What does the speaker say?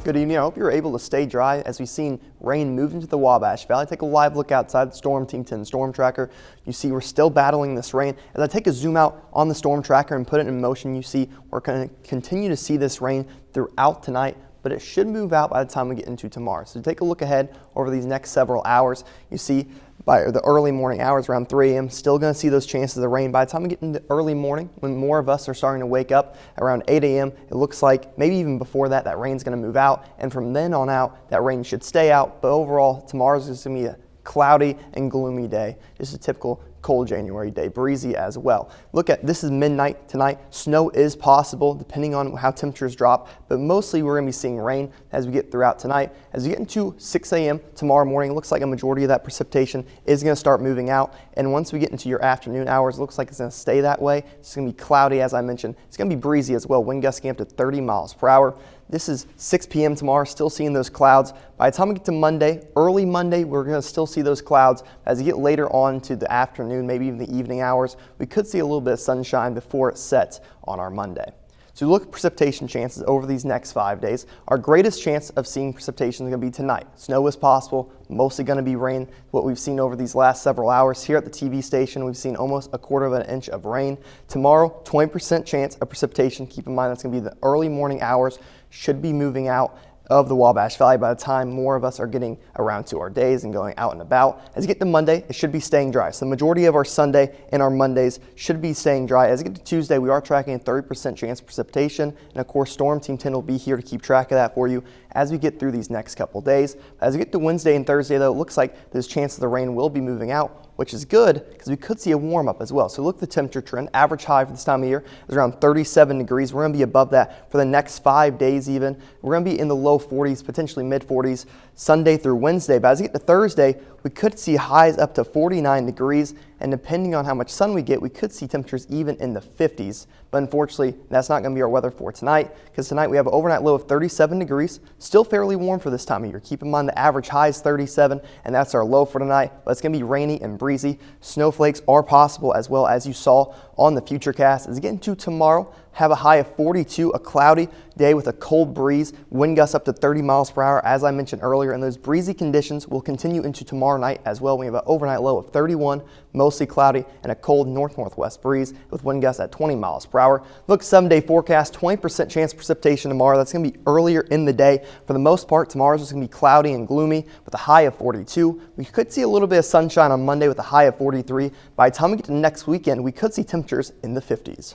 Good evening. I hope you're able to stay dry as we've seen rain move into the Wabash Valley. Take a live look outside the Storm Team 10 Storm Tracker. You see we're still battling this rain. As I take a zoom out on the Storm Tracker and put it in motion, you see we're going to continue to see this rain throughout tonight, but it should move out by the time we get into tomorrow. So take a look ahead over these next several hours. You see by the early morning hours around 3 a.m. still going to see those chances of rain. By the time we get into early morning, when more of us are starting to wake up around 8 a.m., it looks like maybe even before that, that rain's going to move out. And from then on out, that rain should stay out. But overall, tomorrow's just going to be a cloudy and gloomy day. Just a typical cold January day, breezy as well. Look at this is midnight tonight. Snow is possible depending on how temperatures drop, but mostly we're going to be seeing rain as we get throughout tonight. As we get into 6 a.m. tomorrow morning, it looks like a majority of that precipitation is going to start moving out. And once we get into your afternoon hours, it looks like it's going to stay that way. It's going to be cloudy, as I mentioned. It's going to be breezy as well. Wind gusts getting up to 30 miles per hour. This is 6 p.m. tomorrow, still seeing those clouds. By the time we get to Monday, early Monday, we're going to still see those clouds. As you get later on to the afternoon, maybe even the evening hours, we could see a little bit of sunshine before it sets on our Monday. So look at precipitation chances over these next 5 days. Our greatest chance of seeing precipitation is going to be tonight. Snow is possible, mostly going to be rain. What we've seen over these last several hours here at the TV station, we've seen almost a quarter of an inch of rain. Tomorrow, 20% chance of precipitation. Keep in mind that's going to be the early morning hours. Should be moving out of the Wabash Valley by the time more of us are getting around to our days and going out and about. As you get to Monday, it should be staying dry. So the majority of our Sunday and our Mondays should be staying dry. As you get to Tuesday, we are tracking a 30% chance of precipitation. And of course, Storm Team 10 will be here to keep track of that for you as we get through these next couple days. As we get to Wednesday and Thursday, though, it looks like there's a chance the rain will be moving out, which is good because we could see a warm up as well. So look at the temperature trend. Average high for this time of year is around 37 degrees. We're going to be above that for the next 5 days even. We're going to be in the low 40s, potentially mid 40s Sunday through Wednesday. But as we get to Thursday, we could see highs up to 49 degrees. And depending on how much sun we get, we could see temperatures even in the 50s. But unfortunately, that's not going to be our weather for tonight, because tonight we have an overnight low of 37 degrees. Still fairly warm for this time of year. Keep in mind the average high is 37, and that's our low for tonight. But it's going to be rainy and breezy. Snowflakes are possible as well, as you saw on the Futurecast. As we get into tomorrow, have a high of 42, a cloudy day with a cold breeze, wind gusts up to 30 miles per hour, as I mentioned earlier, and those breezy conditions will continue into tomorrow night as well. We have an overnight low of 31, mostly cloudy, and a cold north-northwest breeze with wind gusts at 20 miles per hour. Look, 7-day forecast, 20% chance of precipitation tomorrow. That's going to be earlier in the day. For the most part, tomorrow's just going to be cloudy and gloomy with a high of 42. We could see a little bit of sunshine on Monday with a high of 43. By the time we get to next weekend, we could see temperatures in the 50s.